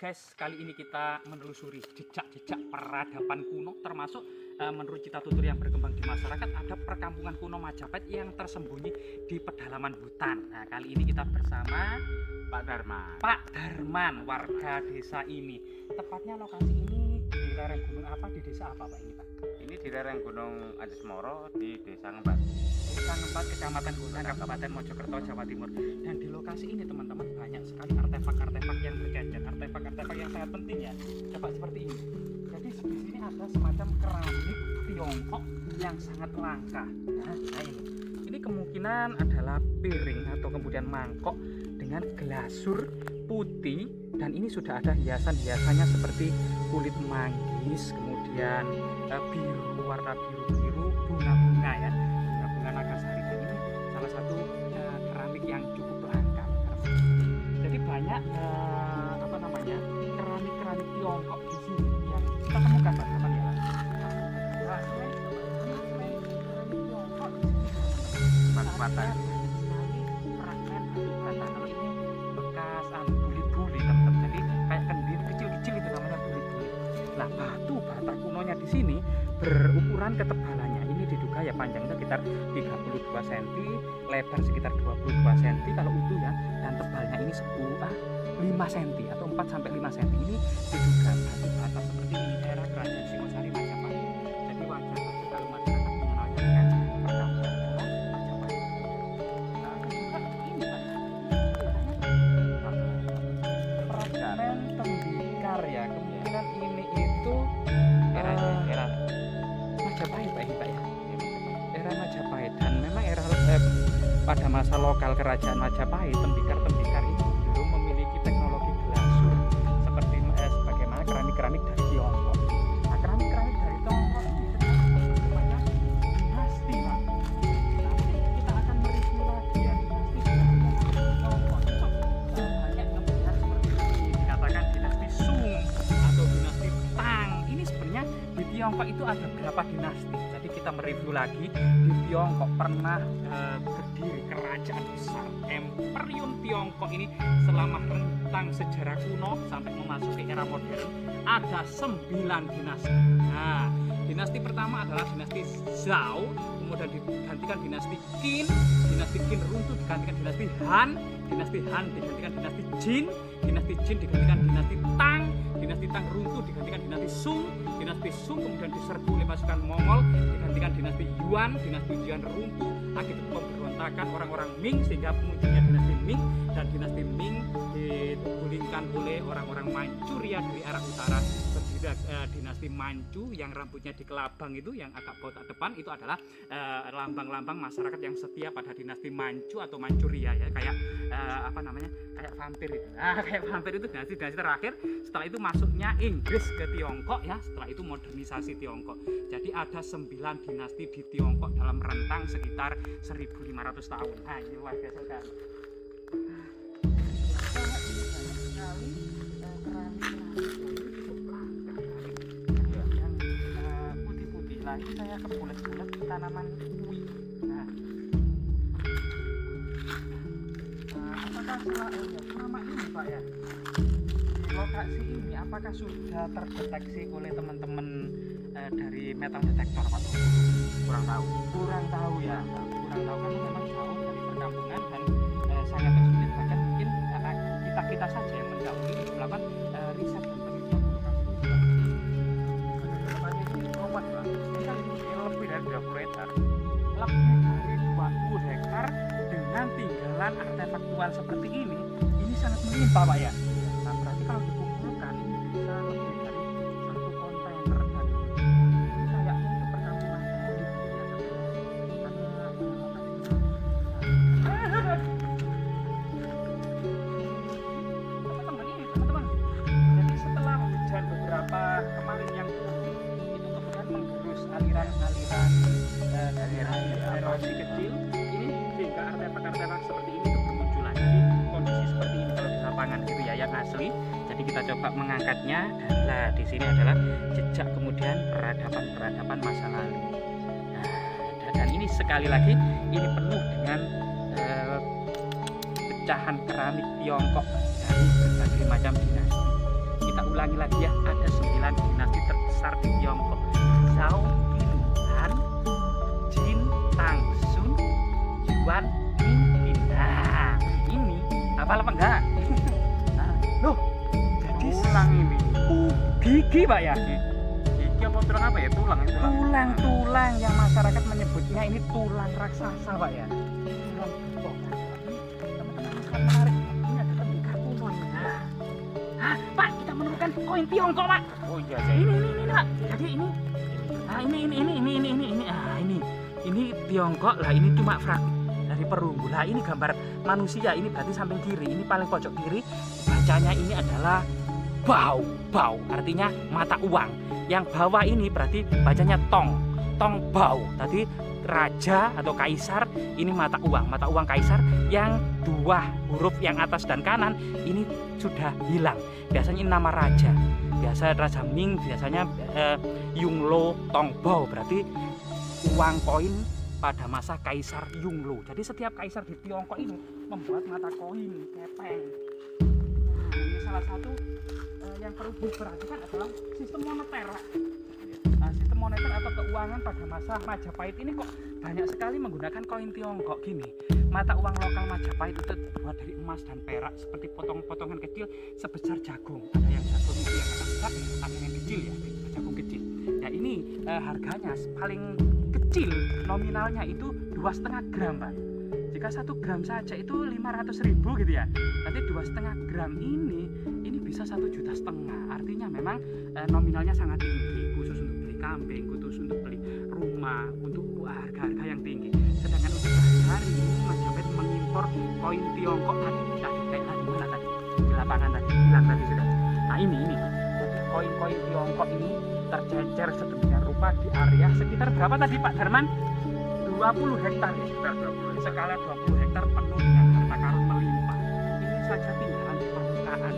guys, kali ini kita menelusuri jejak-jejak peradaban kuno, termasuk menurut cita tutur yang berkembang di masyarakat ada perkampungan kuno Majapahit yang tersembunyi di pedalaman hutan. Nah, kali ini kita bersama Pak Darman. Pak Darman, warga desa ini. Tepatnya lokasi ini di lereng gunung apa, di desa apa Pak ini Pak? Ini di lereng Gunung Anjesmoro di Desa Ngembat. Desa Ngembat, Kecamatan Gunung, Kabupaten Mojokerto, Jawa Timur. Dan di lokasi ini teman-teman banyak sekali artefak-artefak yang berkejar, artefak-artefak yang sangat penting ya. Coba seperti ini. Jadi di sini ada semacam keramik Tiongkok yang sangat langka. Nah ini kemungkinan adalah piring atau kemudian mangkok dengan glasur putih, dan ini sudah ada hiasan-hiasannya seperti kulit manggis, kemudian biru, warna biru-biru, bunga-bunga ya, bunga-bunga nagasari. Dan ini salah satu keramik yang cukup langka. Jadi banyak keramik Tiongkok di sini yang kita temukan Pak Darman ya. Batu-bata. Fragmen batu-bata. Kalau ini bekas buli-buli teman-teman. Jadi kayak kendil kecil-kecil itu namanya buli-buli. Nah, batu bata kunonya di sini berukuran ketebalannya ini diduga ya panjangnya sekitar 32 cm, lebar sekitar 22 cm kalau utuh ya, dan tebalnya ini 5 cm atau 4 sampai 5 cm. Ini diduga batu bata seperti ini daerah Kerajaan Singosari Majapahit. Jadi wajar saja kalau masyarakat mengenalnya dengan perkampungan Majapahit. Nah, juga ini Pak, fragmen tembikar ya, kemungkinan ini itu Era Majapahit Pak ini Pak ya, era Majapahit. Dan memang era pada masa lokal Kerajaan Majapahit, tembikar-tembikar ini belum memiliki teknologi glasur seperti sebagaimana keramik-keramik dari Tiongkok. Nah, keramik-keramik dari Tiongkok ini namanya dinasti Pak. Nanti kita akan mereview lagi ya dinasti Tiongkok. Banyak kemudian seperti ini dikatakan dinasti Sung atau dinasti Tang. Ini sebenarnya di Tiongkok itu ada berapa dinasti. Jadi kita mereview lagi, di Tiongkok pernah berdiri kerajaan besar Imperium Tiongkok ini selama rentang sejarah kuno sampai memasuki era modern ada 9 dinasti. Nah, dinasti pertama adalah dinasti Zhao, kemudian digantikan dinasti Qin runtuh digantikan dinasti Han digantikan dinasti Jin digantikan dinasti Tang runtuh digantikan dinasti Sung kemudian diserbu oleh pasukan Mongol digantikan dinasti Yuan runtuh akibat pemberontakan orang-orang Ming sehingga munculnya dinasti Ming, dan dinasti Ming digulingkan oleh orang-orang Manchuria dari arah utara. Dinasti Manchu yang rambutnya di kelabang itu yang agak botak depan itu adalah lambang-lambang masyarakat yang setia pada dinasti Manchu atau Manchuria ya, kayak kayak vampir itu. Nah, kayak vampir itu dinasti terakhir. Setelah itu masuknya Inggris ke Tiongkok ya, setelah itu modernisasi Tiongkok. Jadi ada 9 dinasti di Tiongkok dalam rentang sekitar 1500 tahun. Nah, ini luar biasa kan. Nah, ini saya ke bulat-bulat tanaman uwi. Nah, apakah selama ini Pak ya, di lokasi ini apakah sudah terdeteksi oleh teman-teman dari metal detektor Pak? Kurang tahu Ya, kurang tahu karena memang jauh dari perkampungan dan sangat tersulit. Bahkan mungkin kita saja yang mendahului untuk melakukan riset dan penelitian lebih dari 20 hektar. Lebih dari 20 hektar dengan tinggalan artefaktual seperti ini sangat melimpah Pak ya. Nah, berarti kalau dikumpulkan ini bisa lebih dari 1 kontainer, dan ini kayaknya itu perkampungan elit ya, teman-teman. Jadi setelah hujan beberapa kemarin yang itu kemudian menggerus aliran-aliran dari erosi kecil ini sehingga artefak-artefak seperti ini itu bermunculan. Jadi kondisi seperti ini kalau di lapangan gitu ya yang asli. Jadi kita coba mengangkatnya, dan lah di sini adalah jejak kemudian peradaban masa lalu. Nah, dan ini sekali lagi ini penuh dengan pecahan keramik Tiongkok dari berbagai macam dinasti. kita ulangi lagi ya, ada 9 dinasti terbesar di Tiongkok. Zhao, Qin, Han, Jin, Tang, Sun, Yuan, Ming, Qin. Nah, ini hafal apa enggak? Nah, loh, jadi Tulang ini. gigi Pak ya? Gigi apa tulang apa ya? Tulang itu. Tulang yang masyarakat menyebutnya ini tulang raksasa Pak ya. Tulang oh, teman-teman sekali menarik. Ini ada tembikar kuno ini. Hah, Pak, kita menemukan koin Tiongkok Pak. Oh iya, Ini Pak. Jadi ini. Nah ini. Ini Tiongkok lah. Ini cuma fragmen dari perunggu. Lah ini gambar manusia. Ini berarti samping kiri. Ini paling pojok kiri. Bacanya ini adalah bau. Artinya mata uang. Yang bawah ini berarti bacanya tong bau. Tadi raja atau kaisar, ini mata uang kaisar. Yang 2 huruf yang atas dan kanan ini sudah hilang. Biasanya ini nama raja. Biasa Raja Ming, biasanya Yunglo Tongbao, berarti uang koin pada masa Kaisar Yunglo. Jadi setiap kaisar di Tiongkok ini membuat mata koin kepeng. Nah, ini salah satu yang perlu diperhatikan adalah sistem moneter. Nah, sistem moneter atau keuangan pada masa Majapahit ini kok banyak sekali menggunakan koin Tiongkok gini. Mata uang lokal Majapahit itu terbuat dari emas dan perak seperti potong-potongan kecil sebesar jagung. Ada yang jagung itu yang besar, ada yang kecil ya, jagung kecil. Ya ini harganya paling kecil nominalnya itu 2,5 gram Pak. Jika 1 gram saja itu 500.000 gitu ya. Nanti 2,5 gram ini bisa 1,5 juta. Artinya memang nominalnya sangat tinggi, khusus untuk beli kambing, khusus untuk beli rumah, untuk harga-harga yang tinggi. Sedangkan untuk sehari-hari ini Majapahit mengimpor koin Tiongkok tadi kayak tadi mana tadi di lapangan tadi bilang tadi sudah. Nah ini jadi koin-koin Tiongkok ini tercecer sedemikian rupa di area sekitar berapa tadi Pak Darman? 20 hektar ya, sekitar 20 skala 20 hektar penuh dengan harta karun melimpah. Ini saja tinggalan di permukaan,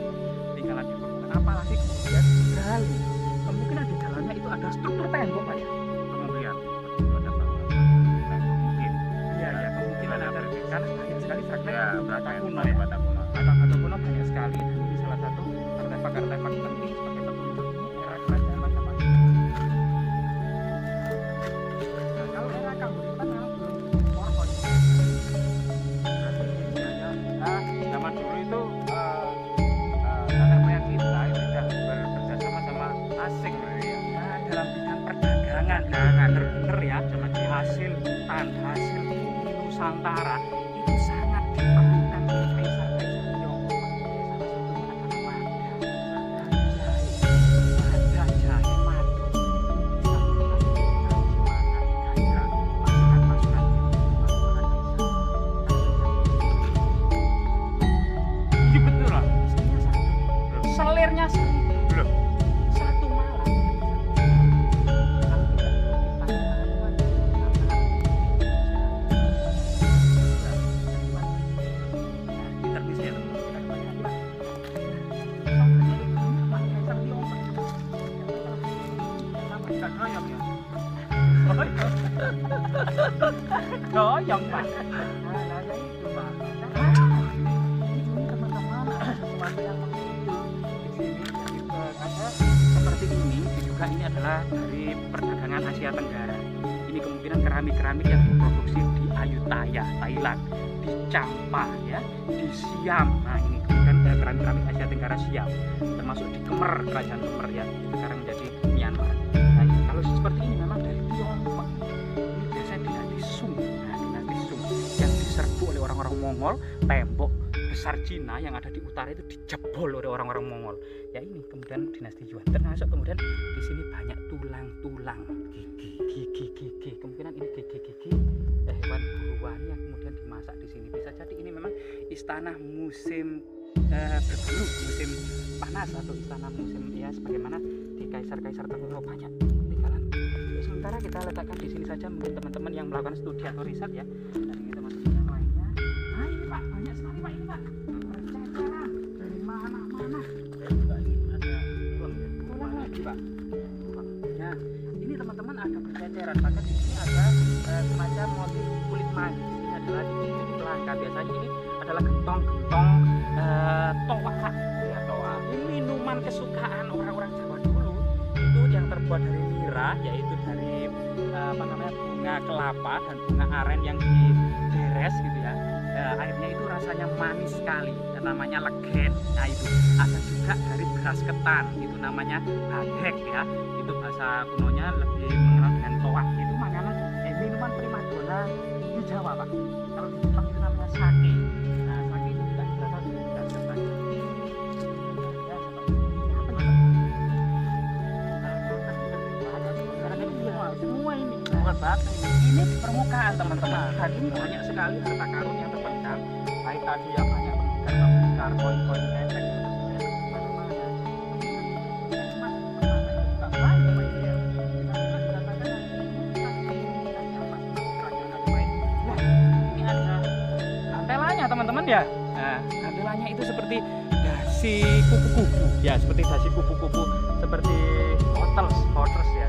apalagi kemudian digali. Kemungkinan di dalamnya itu ada struktur tembok Pak ya. Kemungkinan itu ada bangunan. Mungkin. Iya, kemungkinan ada karena banyak sekali fragmen Ya, bata kuno ya. ya. Bata kuno. Bata kuno banyak sekali dan ini salah satu artefak-artefak penting sebagai petunjuk era kerajaan Majapahit. Nah, kalau era Kahuripan memang belum diimpor koin. Zaman dulu itu nenek moyang kita itu tidak bekerjasama sama asing berarti ya. Nah, dalam bidang perdagangan bener ya, hasil hutan, hasil bumi Nusantara itu sangat diperlukan oleh kaisar-kaisar Tiongkok. Salah satunya adalah jahe, madu, bisa pasukan Iya betul lah. selirnya Belum. satu malam. Pinter bisa ya. Tidak goyang ya. Goyang Pak. Nah, ya itu Pak. Ini teman-teman ada sesuatu yang muncul di sini ada seperti ini. Juga ini adalah dari perdagangan Asia Tenggara. Ini kemungkinan keramik-keramik yang diproduksi di Ayutthaya, Thailand, di Champa ya, di Siam. Nah ini kemudian keramik-keramik Asia Tenggara Siam, termasuk di Khmer, kerajaan Khmer ya, sekarang menjadi Myanmar. Nah kalau seperti ini memang dari Tiongkok. Ini biasanya dinasti Sung. Nah dinasti Sung yang diserbu oleh orang-orang Mongol, tembok besar Cina yang ada di utara itu dijebol oleh orang-orang Mongol. Ya ini kemudian dinasti Yuan. Termasuk kemudian di sini banyak tulang-tulang, gigi. Kemungkinan ini gigi hewan buruan yang kemudian dimasak di sini. Bisa jadi ini memang istana musim berburu, musim panas atau istana musim ya sebagaimana di kaisar-kaisar terdahulu banyak tinggalan. Sementara kita letakkan di sini saja mungkin teman-teman yang melakukan studi atau riset ya. Dan ini teman-teman yang lainnya. Nah ini Pak banyak sekali Pak ini Pak. Berceceran dari mana-mana. Tulang lagi Pak. Ya ini teman-teman ada berceceran. Bahkan di sini ada semacam motif kulit manggis. Ini adalah di pelangka. Biasanya ini adalah gentong toa. Ya toa. minuman kesukaan orang-orang Jawa dulu itu yang terbuat dari nira, yaitu dari bunga kelapa dan bunga aren yang diberes gitu ya. Airnya itu rasanya manis sekali dan namanya legen. Nah itu ada juga dari beras ketan, itu namanya badek ya, itu bahasa kunonya lebih mengenal dengan toak. Itu makanan minuman primadona di Jawa Pak. Kalau di Jepang itu namanya sake. Nah sake itu juga berasal dari beras ketan. Semua ini bukan batu, ini di permukaan teman-teman. Dan ini banyak sekali harta karun yang terpendam, baik tadi ya banyak tembikar, koin-koin ketek. Ini ada gantelannya teman-teman ya. Nah, gantelannya itu seperti dasi kupu-kupu ya, seperti dasi kupu-kupu, seperti hotels ya.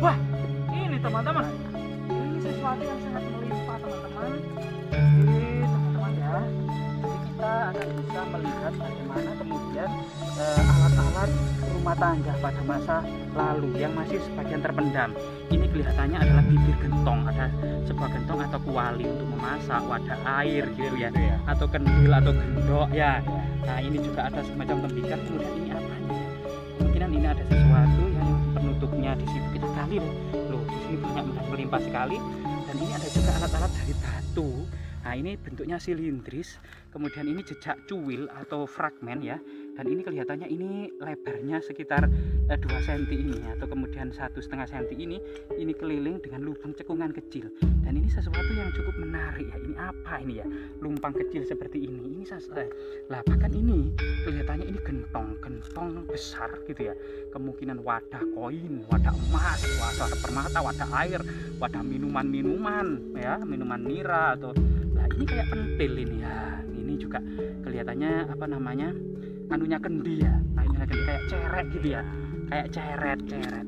Wah, ini teman-teman, ini sesuatu yang sangat melimpah teman-teman. Jadi teman-teman ya, jadi kita akan bisa melihat bagaimana kemudian alat-alat rumah tangga pada masa lalu yang masih sebagian terpendam. Ini kelihatannya adalah bibir gentong, ada sebuah gentong atau kuali untuk memasak, wadah air gitu ya, atau kendil atau gendok ya. Nah ini juga ada semacam tembikar. Kemudian ini apa nih? Kemungkinan ini ada sesuatu yang penutupnya di situ, kita gali loh. Di sini banyak melimpah sekali. Dan ini ada juga alat-alat dari batu. Nah ini bentuknya silindris. Kemudian ini jejak cuil atau fragmen ya. Dan ini kelihatannya ini lebarnya sekitar 2 cm ini, atau kemudian 1,5 cm ini keliling dengan lubang cekungan kecil. Dan ini sesuatu yang cukup menarik ya. Ini apa ini ya? Lumpang kecil seperti ini. Ini lah bahkan ini kelihatannya ini gentong besar gitu ya. Kemungkinan wadah koin, wadah emas, wadah permata, wadah air, wadah minuman ya, minuman nira atau lah ini kayak pentil ini ya. Ini juga kelihatannya apa namanya? Anunya kendi ya. Nah ini kendi kayak ceret gitu ya. Kayak ceret.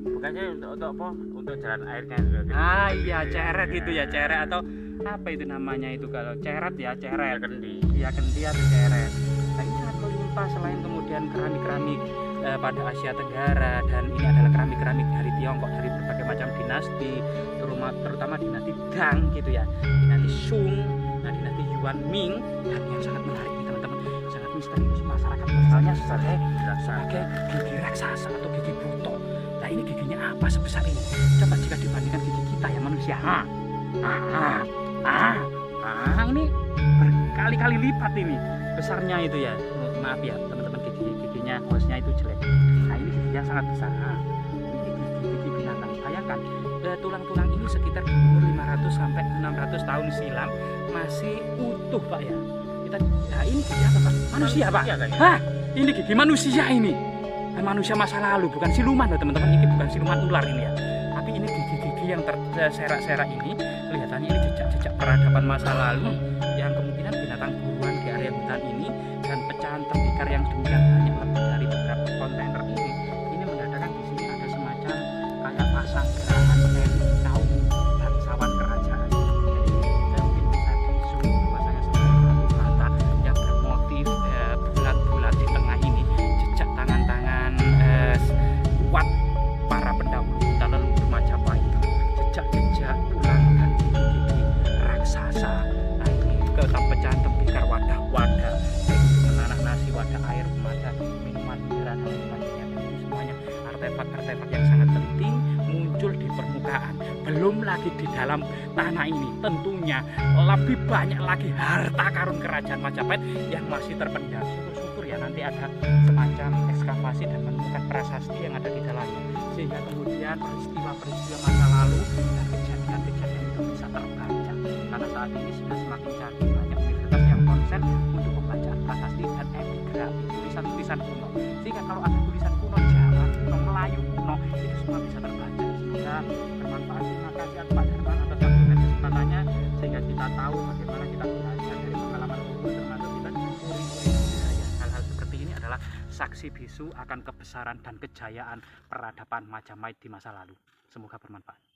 Bukannya untuk apa? Untuk jalan airnya juga. Ah iya ceret gitu ya, ceret atau apa itu namanya itu kalau ceret ya, ceret. Kendi. Iya kendi atau ceret. Nah ini sangat melimpah. Selain kemudian keramik-keramik pada Asia Tenggara, dan ini adalah keramik-keramik dari Tiongkok dari berbagai macam dinasti, terutama dinasti Tang gitu ya, dinasti Sung, dinasti Yuan Ming, dan yang sangat menarik nih teman-teman, sangat misterius masyarakat misalnya sebagai gigi raksasa atau gigi buto. Nah ini giginya apa sebesar ini? Coba jika dibandingkan gigi kita ya manusia. Ini berkali-kali lipat ini besarnya itu ya. Maaf ya teman-teman, giginya hostnya itu jelek. Nah ini giginya sangat besar. Ini gigi binatang. Bayangkan tulang-tulang ini sekitar berumur 500 sampai 600 tahun silam masih utuh Pak ya. Nah ini gigi apa Pak? Manusia Pak. Hah, ini gigi manusia ini. Manusia masa lalu, bukan siluman loh teman-teman. Ini bukan siluman ular ini ya. Tapi ini gigi-gigi yang terserak-serak ini kelihatannya ini jejak-jejak peradaban masa lalu yang kemungkinan binatang buruan di area hutan ini, dan pecahan tembikar yang demikian banyak lebih dari beberapa kontainer ini mendatangkan di sini ada semacam kayak pasang gerahan elit kaum bangsawan kerajaan. Jadi mungkin bisa di-zoom bahwasanya seperti satu bata yang bermotif bulat-bulat di tengah ini, jejak tangan-tangan kuat para pendahulu kita leluhur Majapahit, jejak-jejak tulang dan gigi-gigi raksasa. Nah ini pecahan tembikar wadah-wadah untuk menanak nasi, wadah air, wadah minuman mineral dan sebagainya. Ini semuanya artefak-artefak yang sangat penting muncul di permukaan. Belum lagi di dalam tanah ini tentunya lebih banyak lagi harta karun kerajaan Majapahit yang masih terpendam. Syukur-syukur ya nanti ada semacam ekskavasi dan menemukan prasasti yang ada di dalamnya, sehingga kemudian peristiwa-peristiwa masa lalu dan kejadian-kejadian itu bisa terbaca. Karena saat ini sudah semakin canggih, banyak universitas yang konsen untuk pembacaan prasasti dan epigrafi, tulisan-tulisan kuno, Sehingga kalau ada tulisan kuno Jawa, kuno Melayu, kuno, itu semua bisa terbaca. Semoga bermanfaat. Terima kasih Pak Darman atas waktu dan kesempatannya, sehingga kita tahu bagaimana kita belajar dari pengalaman kubur, termasuk kita uri-uri budaya. Hal-hal seperti ini adalah saksi bisu akan kebesaran dan kejayaan peradaban Majapahit di masa lalu. Semoga bermanfaat.